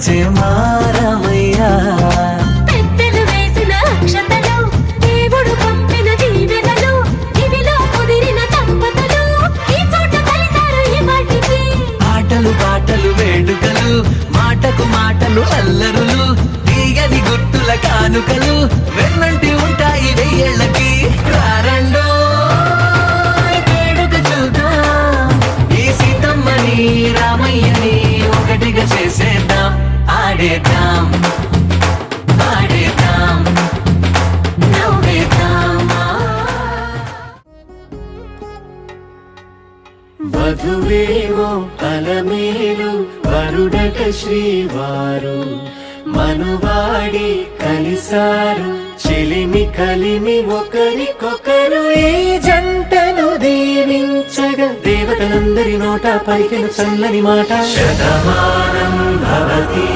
వచ్చే మారమయ్యా. పెద్దలు వేసిన అక్షతలు, దేవుడు పంపిన దీవెనలు, ఇవిలో కుదిరిన దంపతులు ఈ చోట కలిసారు ఈ వాటికి. ఆటలు పాటలు వేడుకలు, మాటకు మాటలు అల్లరులు, తీయని గుట్టుల కానుకలు వెన్నంటి ఉంటాయి వెయ్యేళ్ళకి. రారండో వేడుక చూద్దాం, ఈ సీతమ్మని రామయ్యని ఒకటిగా చేసేద్దాం. ఆడేద్దాం ఆడేద్దాం నవ్వేద్దామా. వధువేవో అలమేలు వరుడట శ్రీవారు, మనువాడి కలిసారు చెలిమి కలిమి ఒకరికొకరు. ఈ జంటను దీవించగా దేవతలందరి నోట పలికిన చల్లని మాట. శతమానం భవతి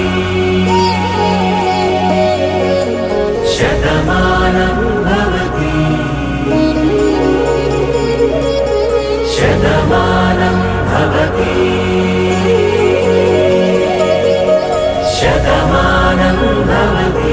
శతమానం భవతి శతమానం భవతి శతమానం భవతి.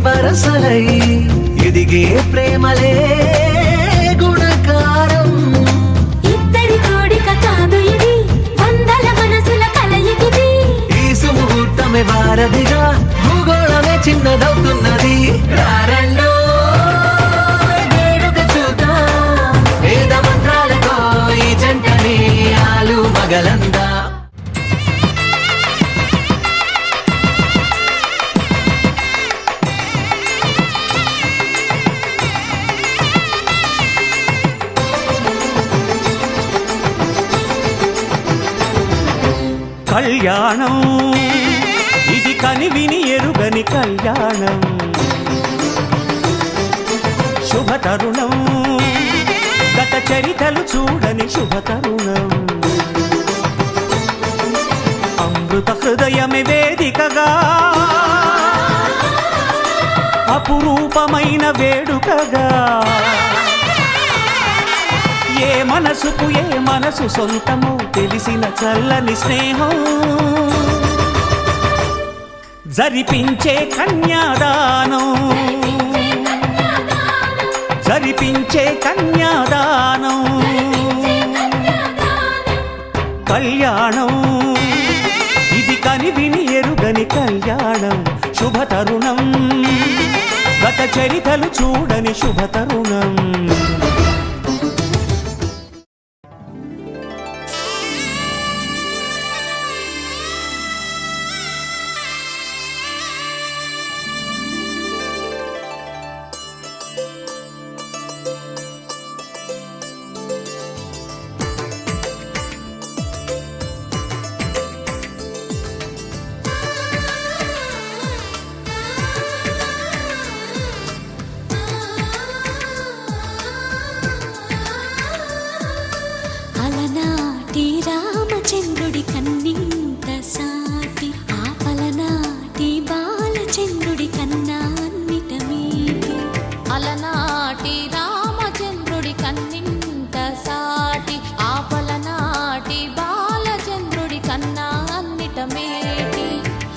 వరసలై ఎదిగే ప్రేమలే గుణకారం. ఇద్దరి కోడిక కాదు ఇది, వందల మనసుల కలయికిది. ఈ సుముహూర్తమే వారధిగా, భూగోళమే చిన్నదవుతున్నది. రారండో వేడుక చూద్దాం, వేద మంత్రాలతో ఈ జంటని ఆలు మగలందా. కళ్యాణం ఇది కని విని ఎరుగని కళ్యాణం, శుభతరుణం గత చరితలు చూడని శుభతరుణం. అమృత హృదయమే వేదికగా, అపురూపమైన వేడుకగా. ఏ మనసుకు ఏ మనసు సొంతమో తెలిసిన చల్లని స్నేహం, జరిపించే కన్యాదానం జరిపించే కన్యాదానం. కళ్యాణం ఇది కని విని ఎరుగని కళ్యాణం, శుభతరుణం గత చరితలు చూడని శుభతరుణం. రామచంద్రుడి కన్నింత సాటి, ఆపలనాటి బాలచంద్రుడి కన్నా అన్నిట మీటి. అలనాటి రామచంద్రుడి కన్నింత సాటి, ఆపలనాటి బాలచంద్రుడి కన్నా అన్నిట మేటి.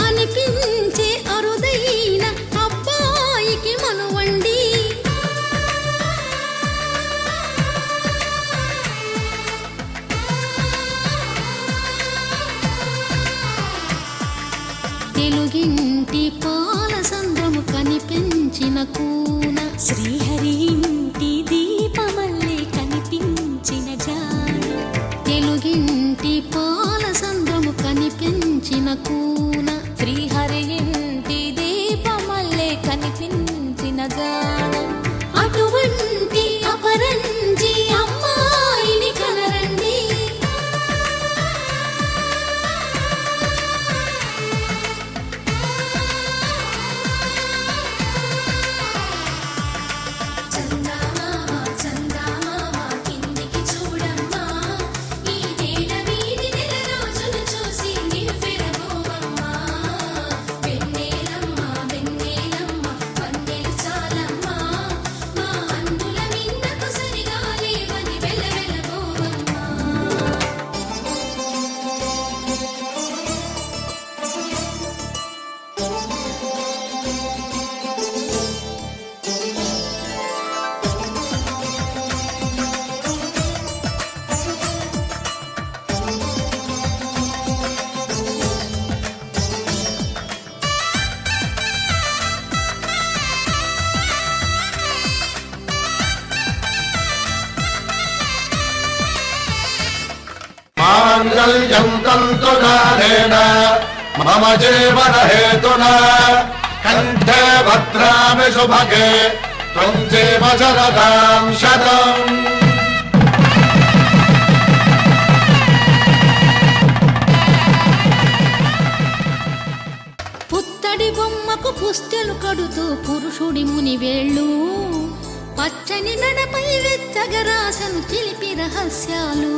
అనిపించే అరుదైన అబ్బాయికి మనువండి, తెలుగింటి పాల సంద్రము కనిపించిన కూన, శ్రీహరి ఇంటి దీపమల్లే కనిపించిన జాడ. తెలుగింటి పాల సంద్రము కనిపించిన కూన శ్రీహరి ఇంటి దీపమల్లే కనిపించిన గానం అటువంటి అపరంజి అమ్మాయిని కనరండి. చందమామ చందమామ కిందికి చూడమ్మా, ఈ నేల వీధి నెల రోజులు చూసి నివ్వెరబోవమ్మా. వెన్నెలమ్మ వెన్నెలమ్మ వన్నెలు చాలమ్మా, మా అందుల మిన్నకు సరిగా లేవని వెలవెలబోవమ్మా. మాంగళ్యం తంతునానేన మమ జీవన హేతునా కంఠే భద్రామి శుభగే త్వం జీవ శరదాం శతం. పుత్తడి బొమ్మకు పుస్తెలు కడుతూ పురుషుడి ముని వేళ్ళు, పచ్చని మెడపై వెచ్చగరాసను చిలిపి రహస్యాలు.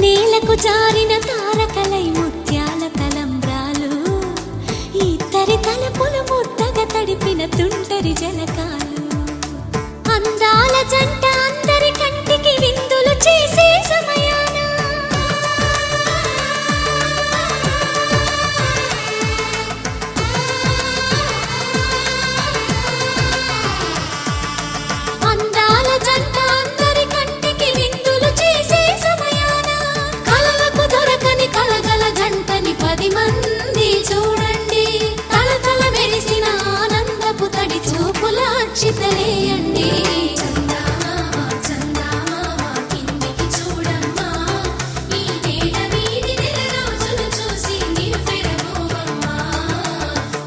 నేలకు జారిన తారకలై ముత్యాల తలంబ్రాలు, ఇద్దరి తలపులు ముద్దగా తడిపిన తుంటరి జలకాలు. అందాల జంట అందరి కంటికి విందులు చేసే సమయాన అందాల జంట అందరి కంటికి విందులు చేసే సమయాన కలలకు దొరకని కలగల జంటని 10 మంది చూడండి. తలతల మెరిసిన ఆనందపు తడి చూపుల అక్షితలేయండి. చందమామ చందమామ కిందికి చూడమ్మా, ఈ నేల వీధి నెల రోజులు చూసి నివ్వెరబోవమ్మా.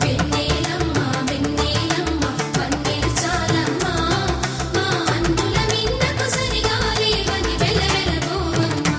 వెన్నెలమ్మ వెన్నెలమ్మ వన్నెలు చాలమ్మా, మా అందుల మిన్నకు సరిగా లేవని వెలవెలబోవమ్మా.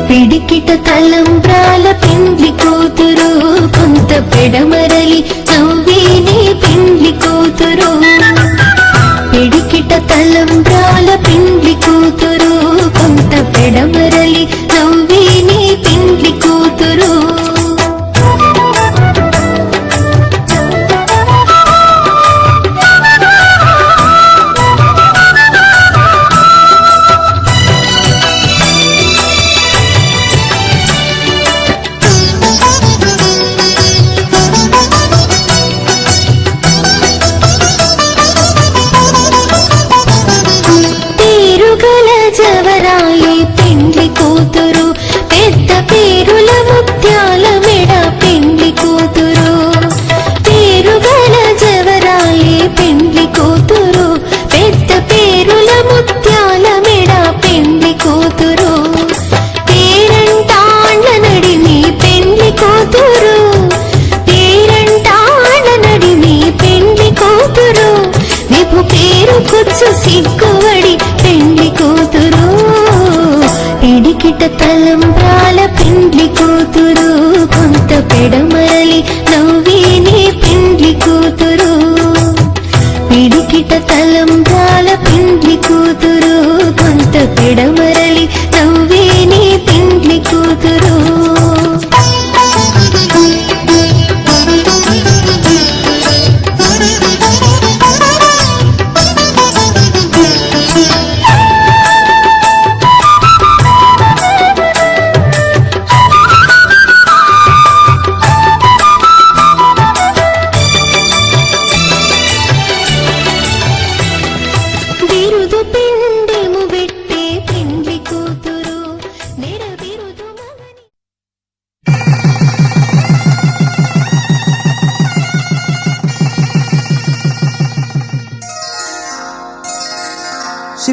పిడికిట తలంబ్రాల పెండ్లి కూతురు, కొంత పెడమరలి నవ్వేనే పెండ్లి కూతురు. పిడికిట తలంబ్రాల పెండ్లి కూతురు, కొంత పెడమరలి నవ్వేనే పెండ్లి కూతురు. పేరుగల జవరాయి పెండ్లి కూతురు, పెద్ద పేరుల ముత్యాల మెడ పెండ్లి కూతురు. పేరుగల జవరాయి పెండ్లి కూతురు, పెద్ద పేరుల ముత్యాల మెడ పెండ్లి కూతురు. పేరంటాళ్ళ నడిమి పెండ్లి కూతురు, పేరంటాళ్ళ నడిమి పెండ్లి కూతురు. విభు పేరు కూర్చు సిగ్గువడి పెండ్లి కూతురు. పిడికిట తలంబ్రాల పెండ్లి కూతురు, కొంత పెడమరలి నవ్వేనే పెండ్లి కూతురు. పిడికిట తలంబ్రాల పెండ్లి కూతురు, కొంత పెడమరలి నవ్వేనే పెండ్లి కూతురు.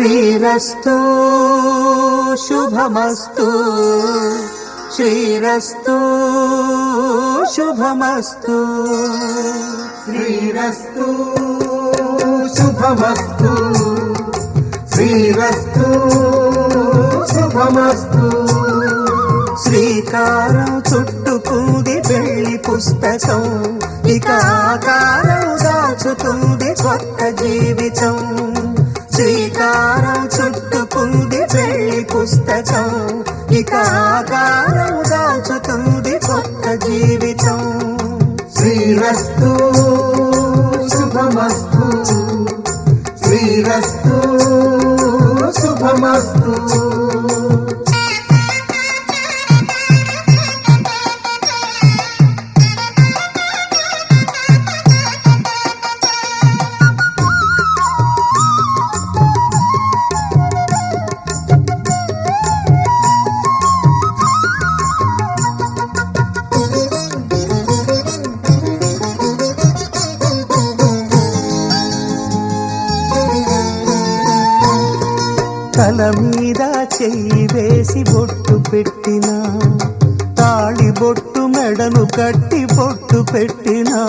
శ్రీరస్తు శుభమస్తు శ్రీరస్తు శుభమస్తు శ్రీరస్తు శుభమస్తు శ్రీరస్తు శుభమస్తు శ్రీకారం చుట్టుకుంది పెళ్లి పుస్తకం ఇక ఆకారం దాచుతుంది కొత్త జీవితం శ్రీకారం చుట్టుకుంది పెళ్లి పుస్తకం ఇక ఆకారం దాచుతుంది కొత్త జీవితం శ్రీరస్తు శుభమస్తు శ్రీరస్తు శుభమస్తు తల మీద చెయ్యి వేసి బొట్టు పెట్టినా తాళి బొట్టు మెడను కట్టి బొట్టు పెట్టినా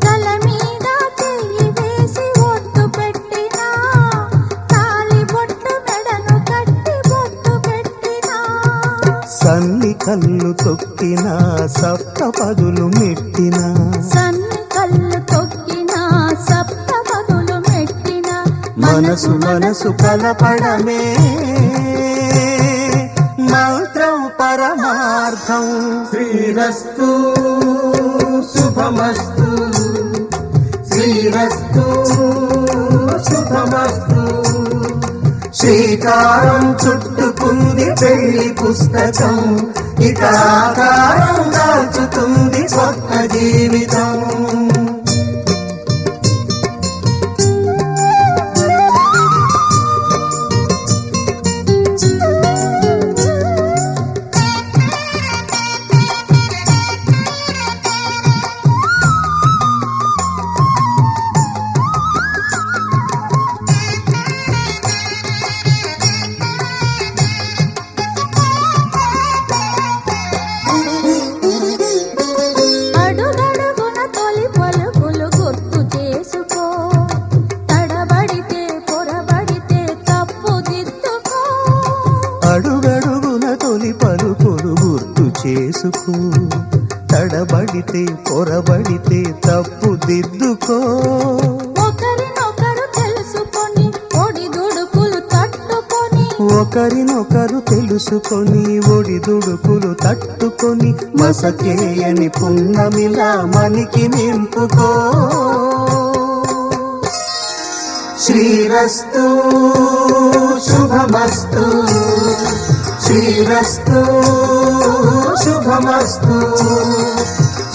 తల మీద చెయ్యి వేసి ఒట్టు పెట్టినా తాళి బొట్టు మెడను కట్టి బొట్టు పెట్టినా సన్ని కళ్ళు తొక్కినా సప్త పదులు మెట్టినా సన్ని కళ్ళు తొక్కినా సప్త పదులు మెట్టినా మనసు మనసు కలపడమే మంత్రం పరమార్థం శ్రీరస్తు శుభమస్తు శ్రీరస్తు శుభమస్తు శ్రీకారం చుట్టుకుంది పెళ్లి పుస్తకం ఇక ఆకారం దాల్చుతుంది కొత్త జీవితం అడుగడుగున తొలి పలుకులు గుర్తు చేసుకో తడబడితే పొరబడితే తప్పు దిద్దుకో అడుగడుగున తొలి పలుకులు గుర్తు చేసుకో తడబడితే పొరబడితే తప్పు దిద్దుకో ఒకరినొకరు తెలుసుకొని ఒడిదుడుకులు తట్టుకొని ఒకరినొకరు తెలుసుకొని ఒడిదుడుకులు తట్టుకొని మసకేయని పున్నమిలా మనికి నింపుకో శ్రీరస్తు శుభమస్తు శ్రీరస్తు శుభమస్తు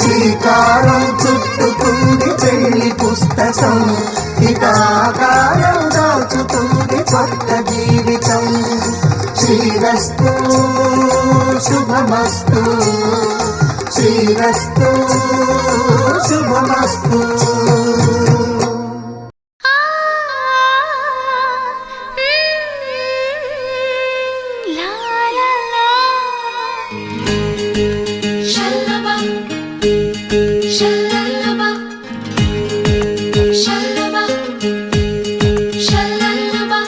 శ్రీకారం చుట్టుకుంది పెళ్లి పుస్తకం ఇక ఆకారం దాచుతుంది కొత్త జీవితం శ్రీరస్తు శుభమస్తు శ్రీరస్తు శుభమస్తు లా లా లా షల్లబా షల్లల్లబా షల్లబా షల్లల్లబా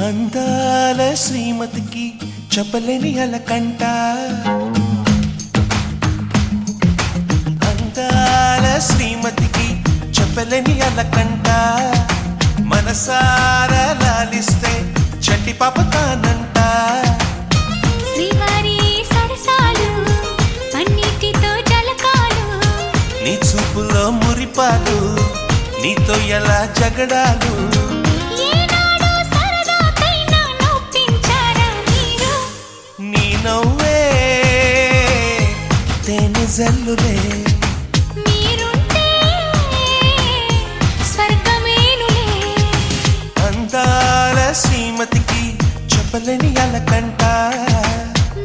అందాల శ్రీమతికి చెప్పలేని అలకంట అందాల శ్రీమతికి చెప్పలేని అలకంట మనసారా లాలిస్తే చంటి పాప తానంట శ్రీవారి సరసాలు అన్నిటితో జలకాలు నీ చూపులో మురిపాలు నీతో ఎలా జగడాలు ఏనాడు సరదాకైనా నొప్పించారా మీరు నీ నవ్వే తేనె జల్లులే మీరుంటే స్వర్గమేనులే అందాల శ్రీమతికి చెప్పలేని అలకంట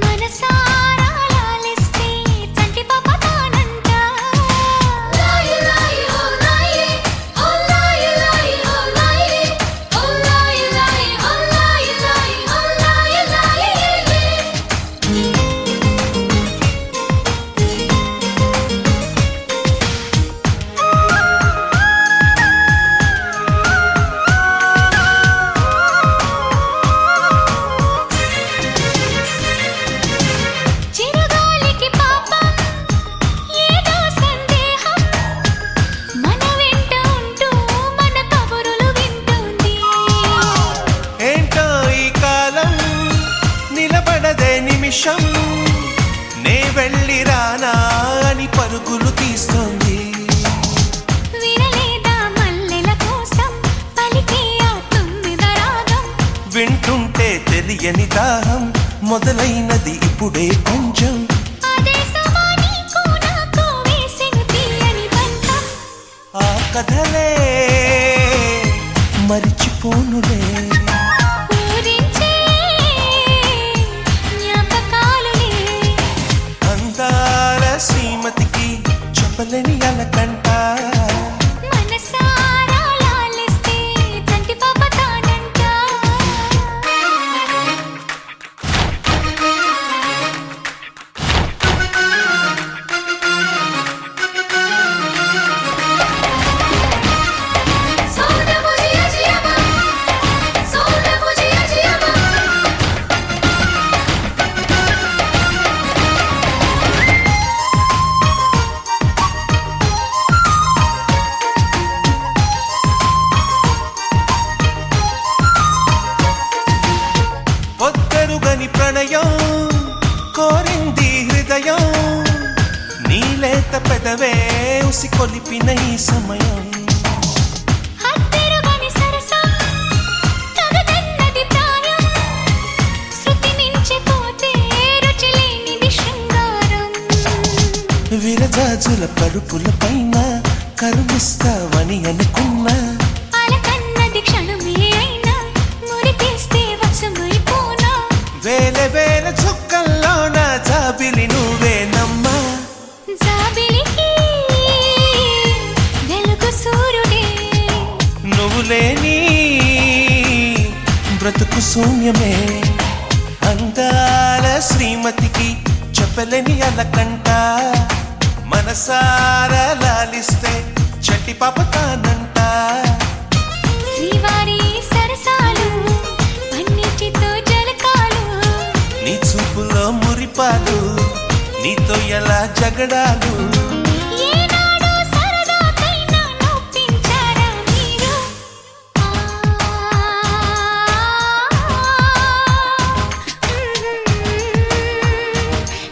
మనసారా నిమిషం నే వెళ్ళి రానా అని పరుగులు తీస్తోంది. వినలేదా మల్లెల కోసం పలికే ఆ తుమ్మిద రాగం? వింటుంటే తెలియని దాహం మొదలైనది ఇప్పుడే కొంచెం. అదే సుమా నీకు నాకు వేసెను తీయని బంధం. ఆ కథలే మరిచిపోనులే. ఊరించే జ్ఞాపకాలులే. అందాల శ్రీమతికి చెప్పలేని అలకంట. మనసారా లాలిస్తే చంటి పాప తానంట. సోనా ముజియా జియామా, సోనా ముజియా జియామా. పొద్దరుగని ప్రణయం కోరింది హృదయం. నీలేత పెదవే ఉసి కొలిపిన ఈ సమయం. హత్తెరుగని సరసం తగదన్నది ప్రాయం. శృతి మించిపోతే రుచి లేనిది శృంగారం. విరజాజుల పరుపుల పైన కరుమిస్తావని అనుకున్నా. అలకన్నది క్షణమే అయినా మురికేస్తే వశమైపోనా. వేల వేల చుక్కల్లోన జాబిలి నువ్వేనమ్మా. జాబిలికి వెలుగు సూర్యుడే. నువ్వు లేని బ్రతుకు శూన్యమే. అందాల శ్రీమతికి చెప్పలేని అలకంట. మనసారా లాలిస్తే చట్టి పాప తానంట. శ్రీవారి సరసాలు పన్నీటితో జలకాలు. నీ చూపులో మురిపాలు నీతో ఎలా జగడాలు. ఏనాడో సరదాకైనా నొప్పించారా మీరు?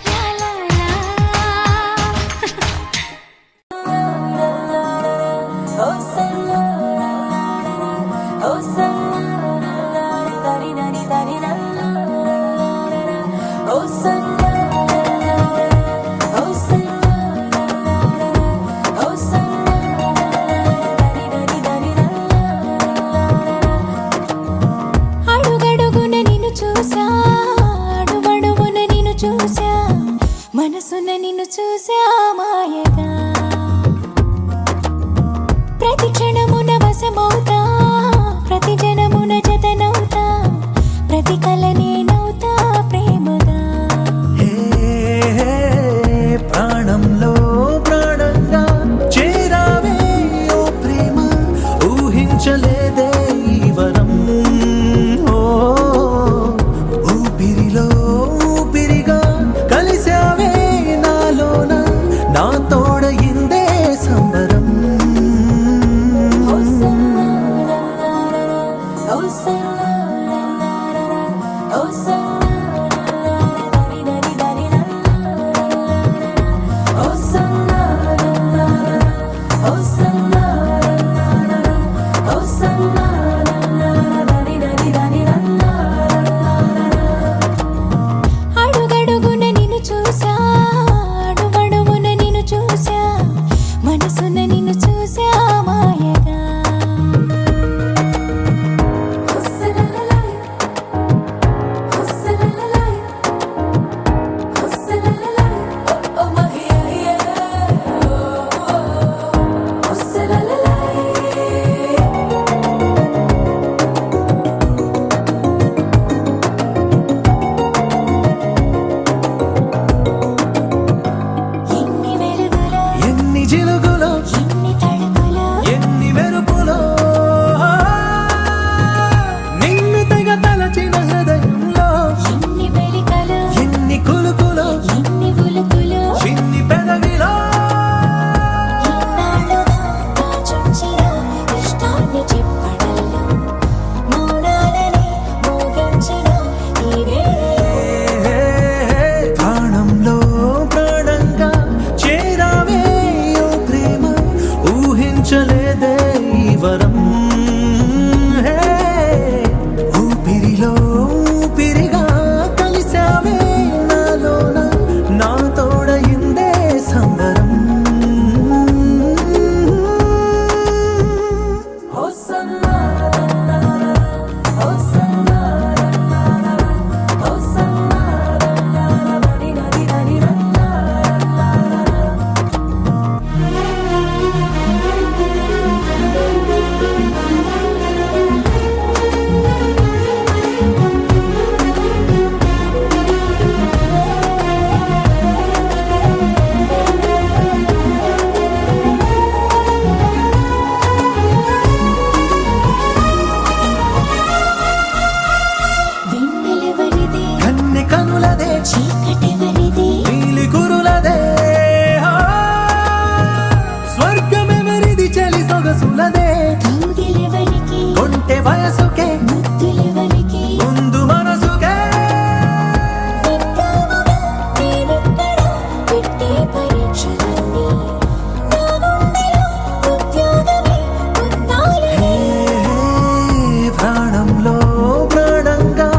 లా లా లా. అడుగడుగున నిన్ను చూసా, అడుగడుగున నిన్ను చూసా, మనసున నిన్ను చూసా మాయగా. ప్రతి క్షణమున వశమవుతా, ప్రతి జనమున జతనవుతా, ప్రతి కల నేనవుతా ప్రేమగా. హే, ప్రాణంలో ప్రాణంగా చేరావే ఓ ప్రేమ. ఊహించలేదే ఈ వరం. ఓ ఊపిరిలో ఊపిరిగా కలిసావే నాలోన. నా తోడయిందే సంబరం. Oh, కన్నె కనులదే చీకటెవరిది నీలి కురులదే స్వర్గమెవరిది చలి సొగసులదే కౌగిలెవరికి కొంటె వయసుకే ముద్దులెవరికి ముందు మనసుకే నింగావుగా నేనెక్కడ పెట్టే పరీక్షలన్నీ నా గుండెలో ఉద్యోగమే పొందాలి ప్రాణంలో ప్రాణంగా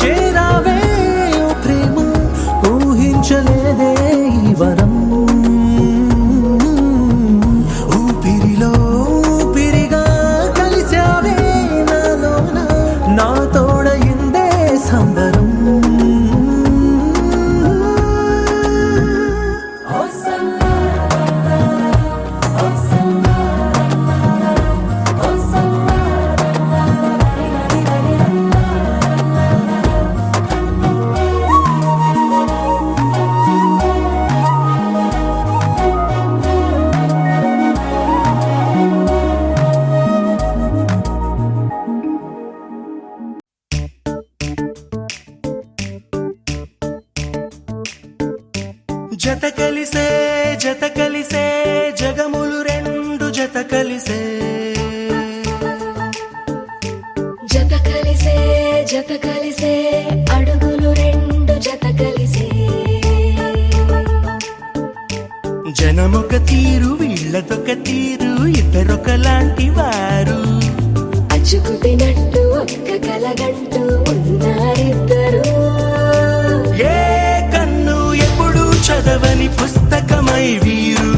చేరావే ఓ ప్రేమ ఊహించలేదే ఈ వరం ఊపిరిలో ఊపిరిగా కలిసావే నాలోన నా తోడయిందే సంబరం జత కలిసే జగములు రెండు జత కలిసే జత కలిసే అడుగులు రెండు జత కలిసే జనమొక తీరు వీళ్ళదొక తీరు ఇద్దరొకలాంటి వారు అచ్చుకుతినట్టు ఒక్క కలగంటూ ఉన్నారిద్దరు ఏ కన్ను ఎప్పుడు చదవని పుస్తకమై వీరు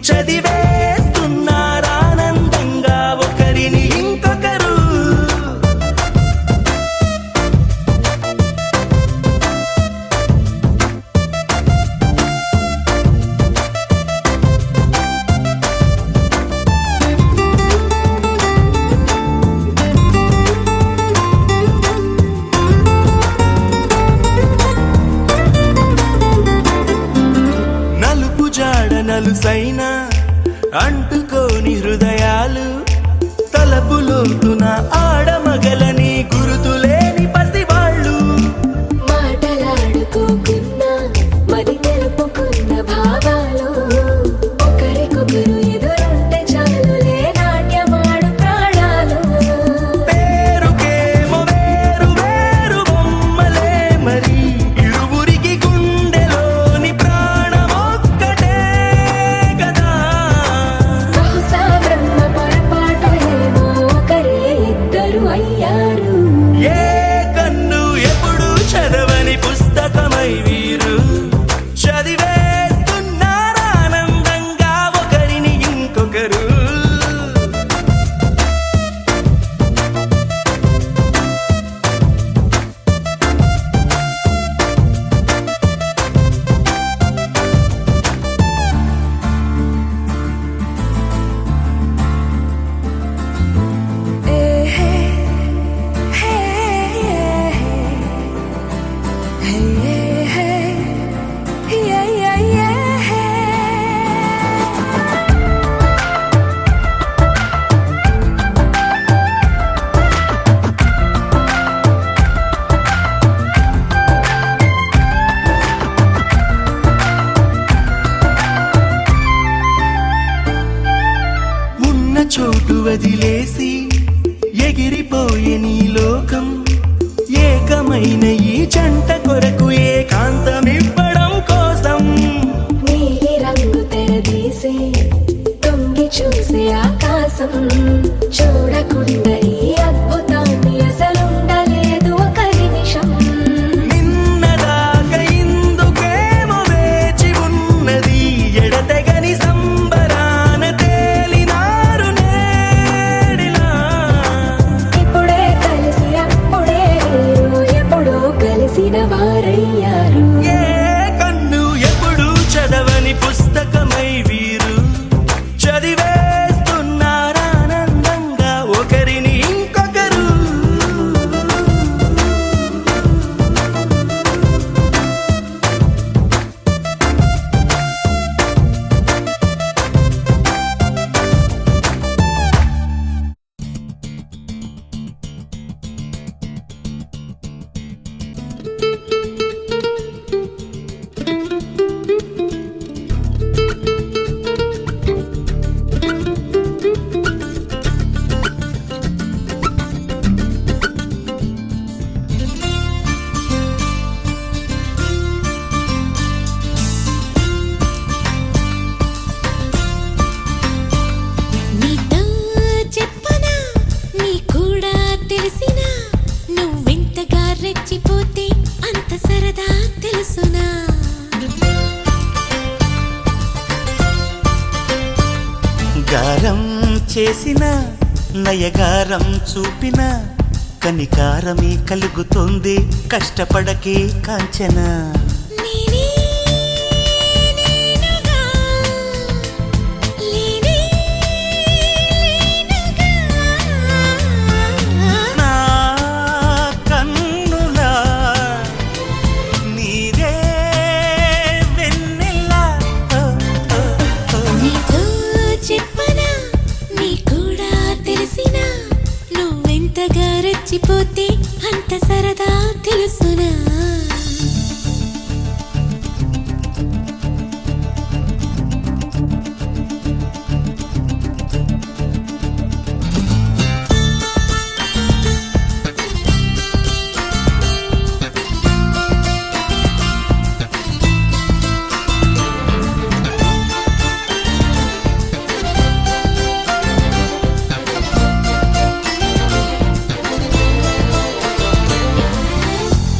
చదివేస్తున్నారానందంగా ఒకరిని ఇంకొకరు నలుపు జాడ నలుసైన అంటుకోని హృదయాలు తలపులోతున ఆడమగలని గురుతులేని పసివాళ్ళు మాటలాడుకోకున్నా మరి తెలుపుకున్న భావాలు ఒకరికొకరు ఎదురుంటే చాలులే నాట్యమాడు ప్రాణాలు పేరుకేమో వేరు వేరు బొమ్మలే మరి ఇరువురికి గుండెలోని ప్రాణమొక్కటే కదా బహుశా బ్రహ్మ పొరపాటు ఏమో ఒకరే ఇద్దరు అయ్యారు ఏ కన్ను ఎప్పుడు చదవని పుస్తకమై వీరు చదివేస్తున్నారానందంగా ఒకరిని ఇంకొకరు ఉన్న చోటు వదిలేసి ఎగిరిపోయే నీ లోకం ఏకమైన ఈ జంట కొరకు ఏకాంతమివ్వడం కోసం నీలి రంగు తెరదీసే తొంగి చూసే ఆకాశం చూడకుండా ఈ అద్భుతాన్ని అసలుండలేదు ఒక నిమిషం నిన్నదాకా ఇందుకేమో వేచి ఉన్నది ఎడతెగని సంబరాన తేలినారు నేడిలా చేసిన నయగారం చూపిన కనికారమే కలుగుతుంది కష్టపడకే కాంచన నేనే నేనుగా లేనే లేనుగా నా కన్నులా నీరే వెన్నెలా నీతో చెప్పనా నీ కూడా తెలిసినా నువ్వెంతగా రెచ్చిపోతే అంత సరదా తెలుసునా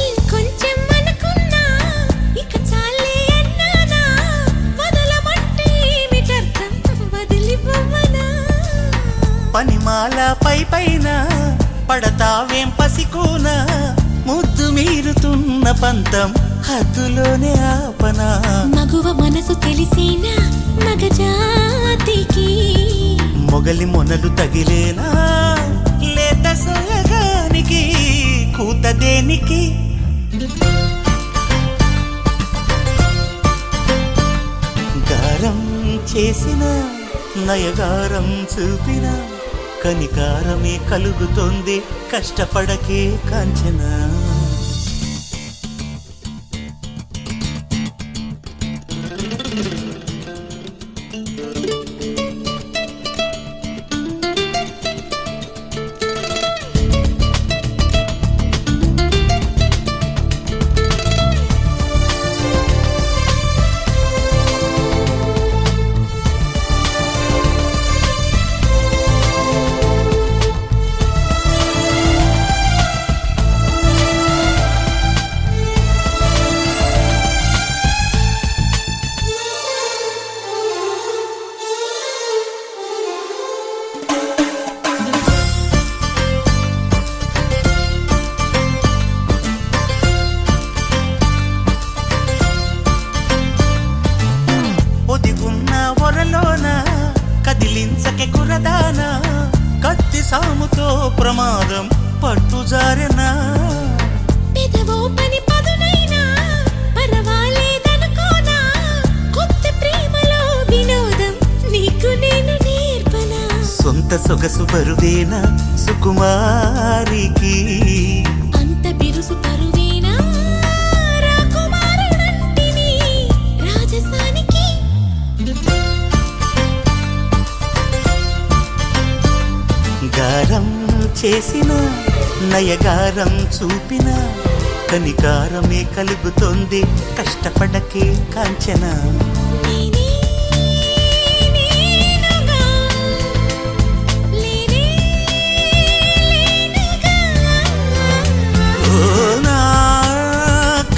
ఇంకొంచెం అనుకున్నా ఇక చాలే అన్నానా వదలమంటే ఏమిటర్థం వదిలిపోవనా పనిమాల పైన పడతావేం పసికోన ముద్దు మీరుతున్న పంతం హద్దులోనే ఆపనా మగువ మనసు తెలిసేనా మగజాతికి మొగలి మొనలు తగిలేనా లేత సోయగానికి కూత దేనికి గారం చేసిన నయగారం చూపిన కనికారమే కలుగుతోంది కష్టపడకే కాంచన ఒదిగున్న ఒరలోన కదిలించకే కురదానా కత్తి సాముతో ప్రమాదం పట్టుజారెనా పెదవో పని పదునైనా పర్వాలేదనుకోనా కొత్త ప్రేమలో వినోదం నీకు నేను నేర్పనా సొంత సొగసు బరువేనా సుకుమారికి అంత బిరుసు పరువేనా రాకుమారుడంటిని రాజసానికి గారం చేసిన నయగారం చూపిన కనికారమే కలుగుతోంది కష్టపడకే కాంచన నేనే నేనుగా లేనే లేనుగా ఓ నా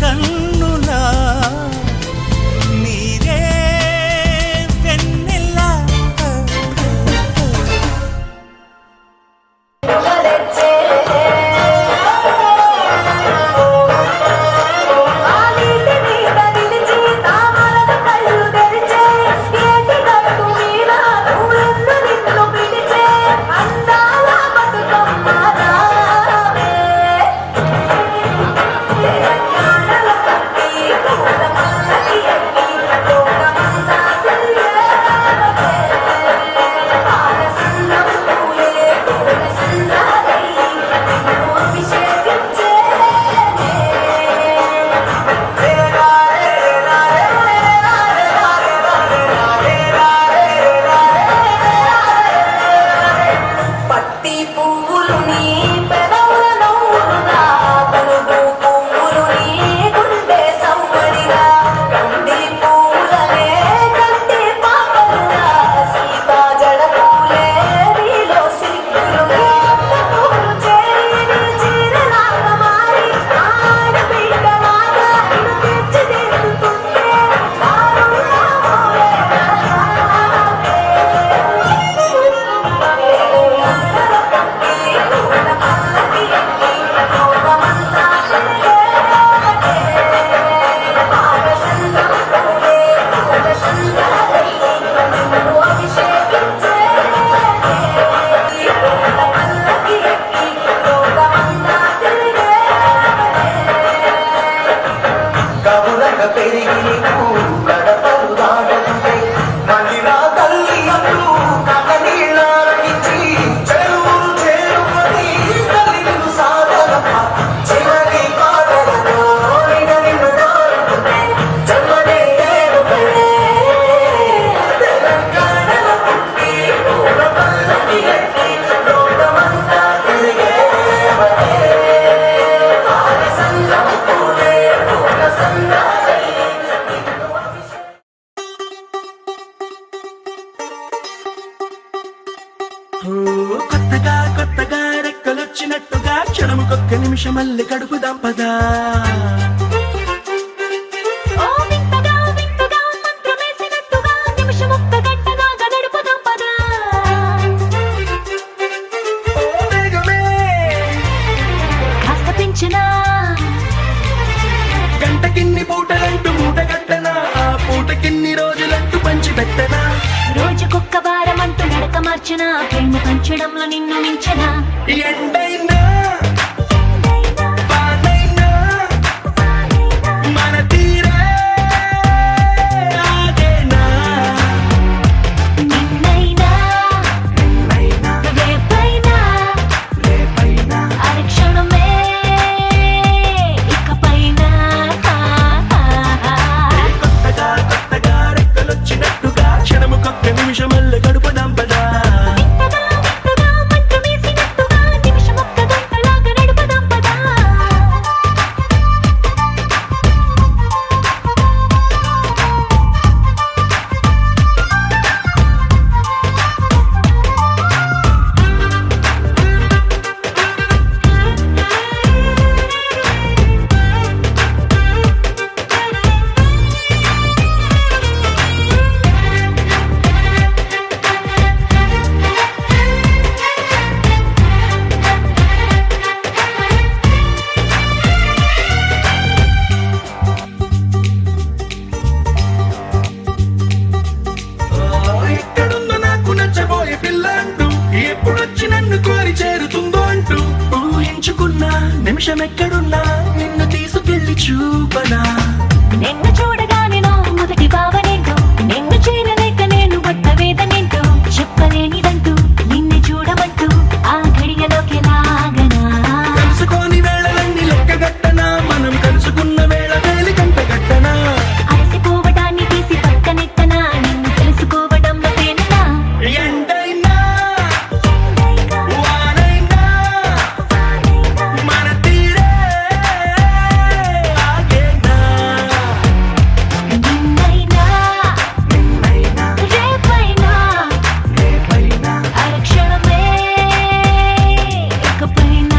కన్నులా నీరే వెన్నెలా వేసినట్టుగా క్షణముకొక్క నిమిషమల్లె కడుపుదాం పదా. ఓ వింతగా వింతగా మంత్రమేసినట్టుగా నిమిషమొక్క గంటలాగా గడుపుదాం పదా. ఓ వేగమే కాస్త పెంచనా గంటకిన్ని పూటలంటూ మూటగట్టనా, ఆ పూటకిన్ని రోజులంటూ పంచి పెట్టనా. రోజుకొక్క వారం అంటూ నడక మార్చనా, ప్రేమ పంచడంలో నిన్ను మించనా. ఎండైనా వానైనా మన తీరే ఆగేనా. నిన్నైనా రేపైనా అరక్షణమే ఇకపైన. కొత్తగా కొత్తగా రెక్కలొచ్చినట్టుగా క్షణముకొక్క నిమిషమల్లె గడుపుదాం పదా. వింతగా వింతగా మంత్రమేసినట్టుగా నిమిషమొక్క గంటలాగా నడుపుదాం పదా. ఎక్కడుందో నాకు నచ్చబోయే పిల్ల అంటూ, ఎప్పుడొచ్చి నన్ను కోరి చేరుతుందో అంటూ ఊహించుకున్నా నిమిషం ఎక్కడున్నా నిన్ను తీసుకెళ్లి చూపనా. నిన్ను చూడగానే నా మొదటి భావనేంటో, నిన్ను చేరలేక నేను పడ్డ వేదనేంటో, చెప్పలేనిదంటూ నిన్ను చూడమంటూ ఆ ఘడియలోకి లాగనా. కలుసుకోని వేళలన్నీ లెక్కగట్టనా, మనం కలుసుకున్న వేళ వేలి కంట గట్టనా. అలసిపోవడాన్ని తీసి పక్కనెట్టనా, నిన్ను తెలుసుకోవడంలో తేలినా. ఎండైనా వానైనా మన తీరే ఆగేనా. నిన్నైనా రేపైనా అరక్షణమే ఇకపైన.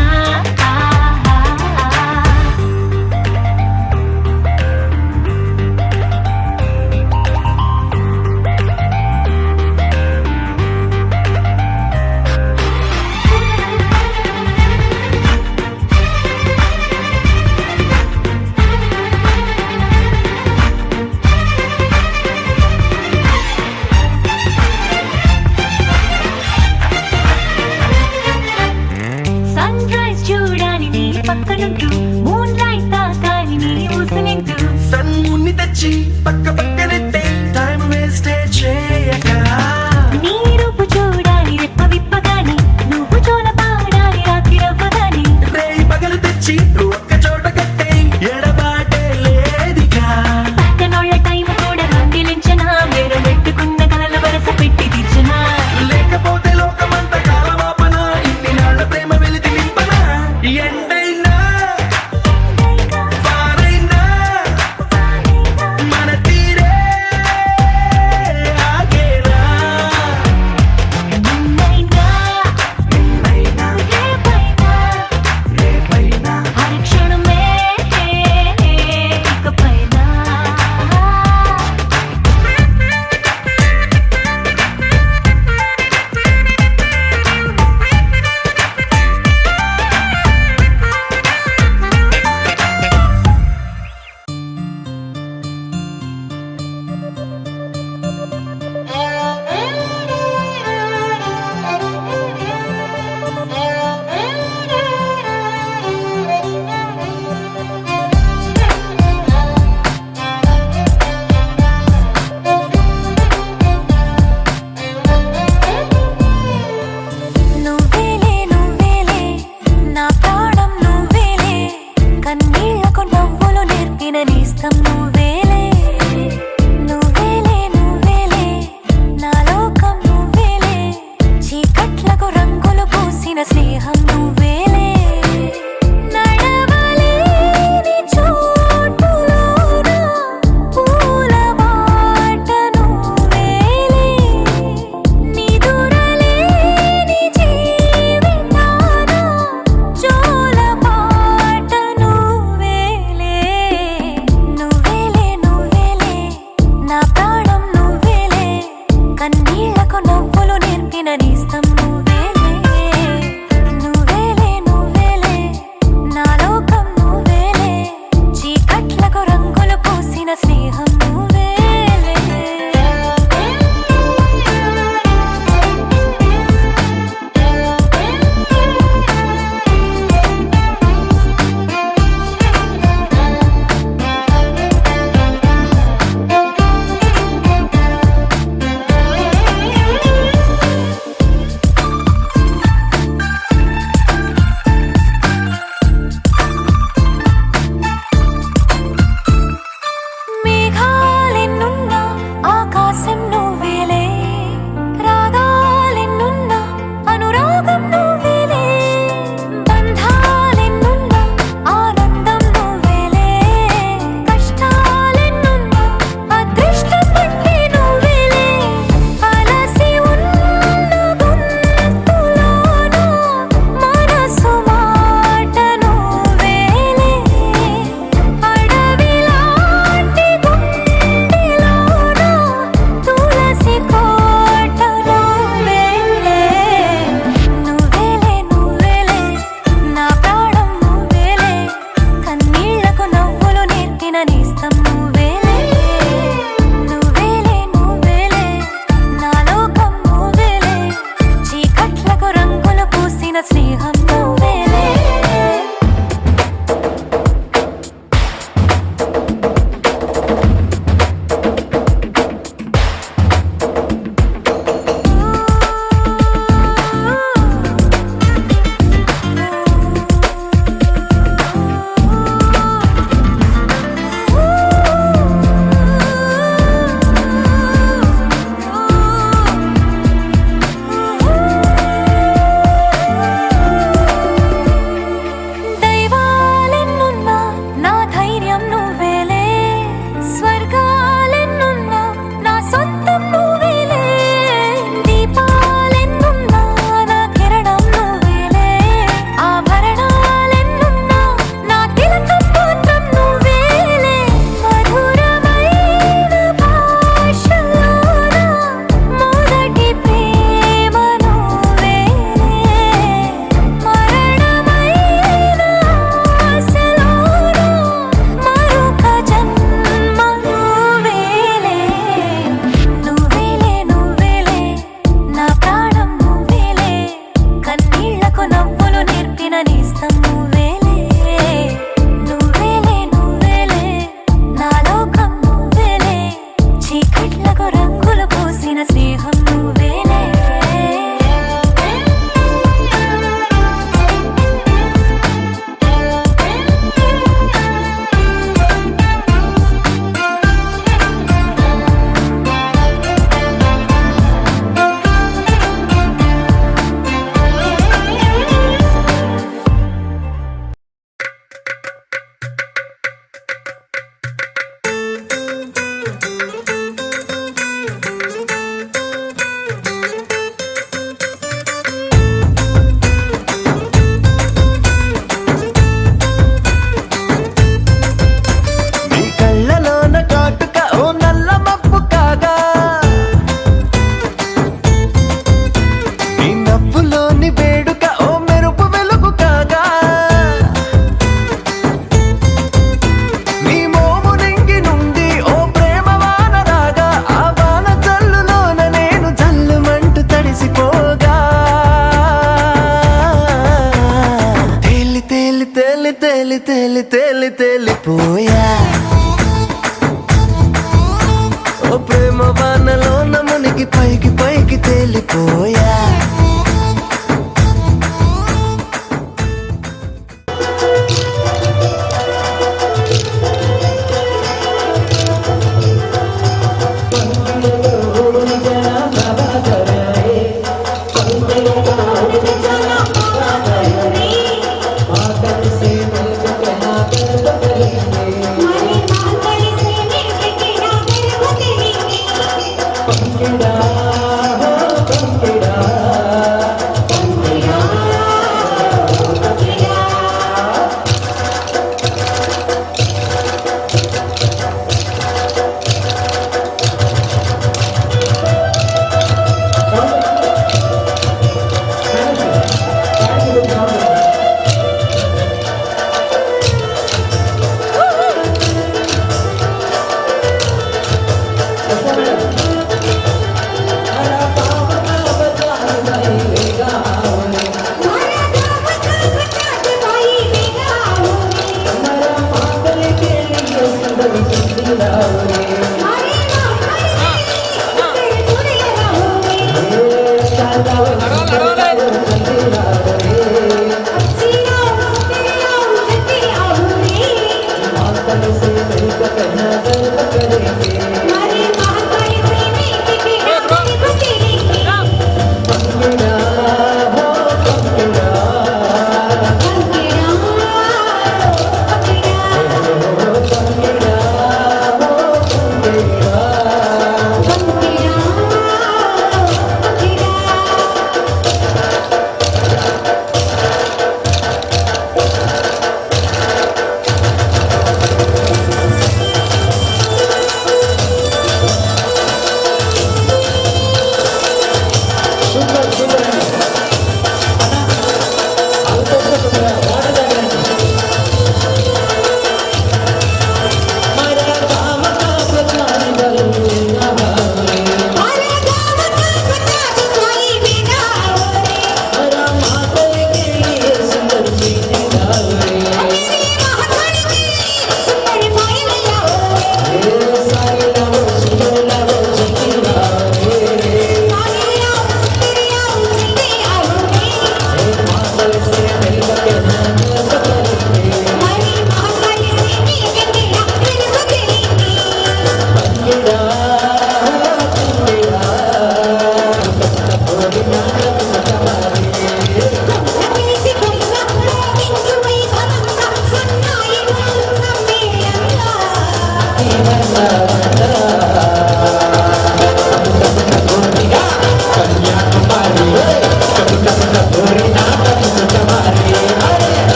సన్ రైజ్ చూడాలి నీ పక్కనుంటూ, మూన్ లైట్ తాకాలి నీ ఊసనింటూ. సన్ముని తెచ్చి పక్క పక్కనెట్టే టైం వేస్టే చేయక. నీ రూపు చూడాలి రెప్ప విప్పగాని, నువ్వు జోల పాడాలి రాత్రి రవ్వగాని. రేయి పగలు తెచ్చి ఒక్క చోట కట్టే ఎడబాటే లేదిగా. పక్కనోళ్ళ టైం కూడా రొంగిలించనా, వేరు పెట్టుకున్న కలల వరస పెట్టి దిచ్చనా. లేకపోతే లోకమంత కాలమాపన, ఇన్ని నాళ్ళ ప్రేమ వెలితి నింపనా. ఎండైనా వానైనా మన తీరే తేలి తేలి తేలి తేలిపోయా ఓ ప్రేమ వానలో నమునికి పైకి పైకి తేలిపోయా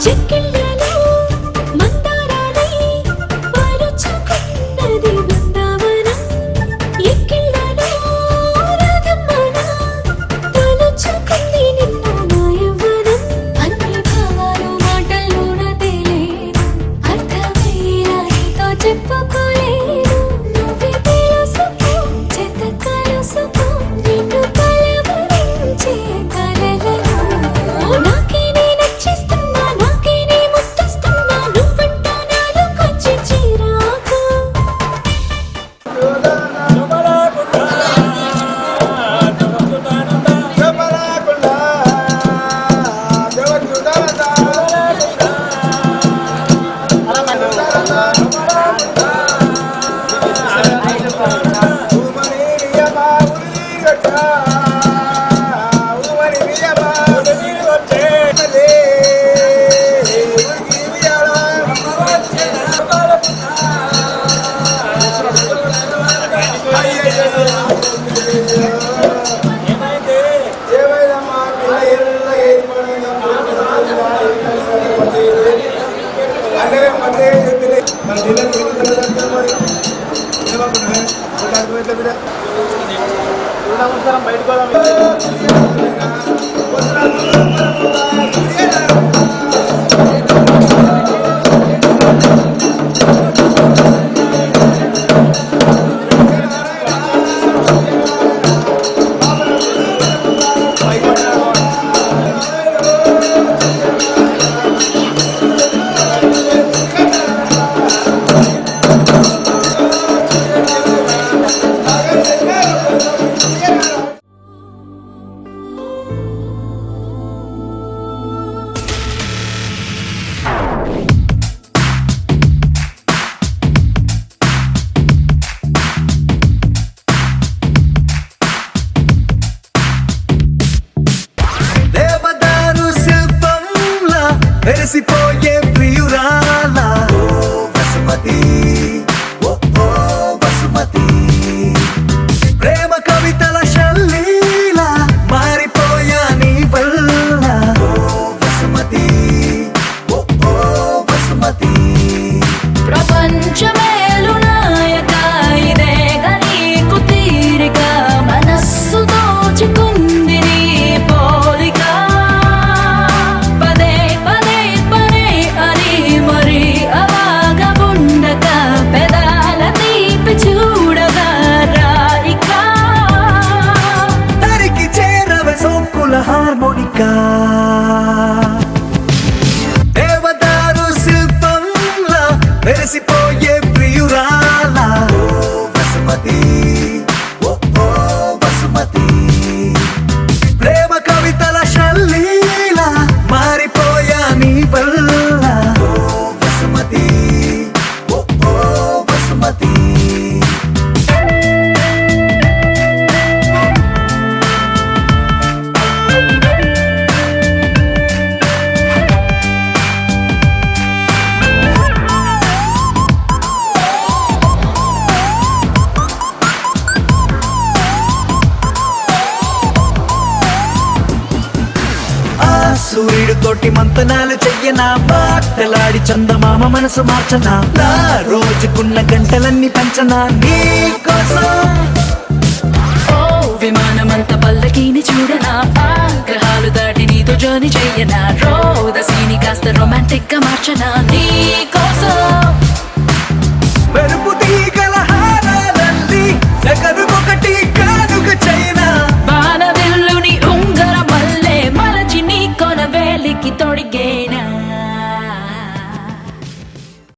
చెక్కిళ్ళలో మందారాలై పాలుచుకున్నది బృందావనం. ఎక్కిళ్ళలో రాధమ్మన తలుచుకుంది నిన్న నా యవ్వనం. అన్ని భావాలు మాటల్లోన తేలేదు, అర్థమయ్యేలా నీతో చెప్పుకోలేదు. నువ్వే తెలుసుకో, చేత కలుసుకో, నిన్ను కలవరించే కలలను. నాకే నే నచ్చిస్తున్నా, నాకే నే ముద్దిస్తున్నా, నువ్వంట నాలో కొంచెం చిరాకు. దేవదారు శిల్పంలా వెలిసిపోయే ప్రియురాలా. ఓ వసుమతి, ఓ ఓ వసుమతి, ప్రేమ కవితల శల్లీలా మారిపోయా నీ వల్ల. ఓ వసుమతి, ఓ ఓ వసుమతి. ప్రపంచమేలు నాయక ఇదేగ నీకు తీరిక, మనస్సు దోచుకుంది నీ పోలిక. పదే పదే పదే అని మరి అవాగ ఉండక, పెదాల తీపి చూడగా రాయిక. తరికి చేరవే సోకుల హార్మోనికా. దేవదారు శిల్పంలా వెలిసిపోయే ప్రియురాలా. ఓ వసుమతి, ఓ ఓ వసుమతి, ప్రేమ కవితల శల్లీలా మారిపోయా నీ వల్ల. ఓ వసుమతి, ఓ ఓ వసుమతి. సూర్యుడు తోటి మంతనాలు చెయ్యనా, మాటలాడి చందమామ మనసు మార్చనా, నా రోజుకున్న గంటలన్నీ పంచనా నీ కోసం. ఓ విమానమంత పల్లకీని చూడనా, గ్రహాలు దాటి నీతో జర్నీ చెయ్యనా, రోదసీని కాస్త రొమాంటిక్ గా మార్చనా నీ కోసం.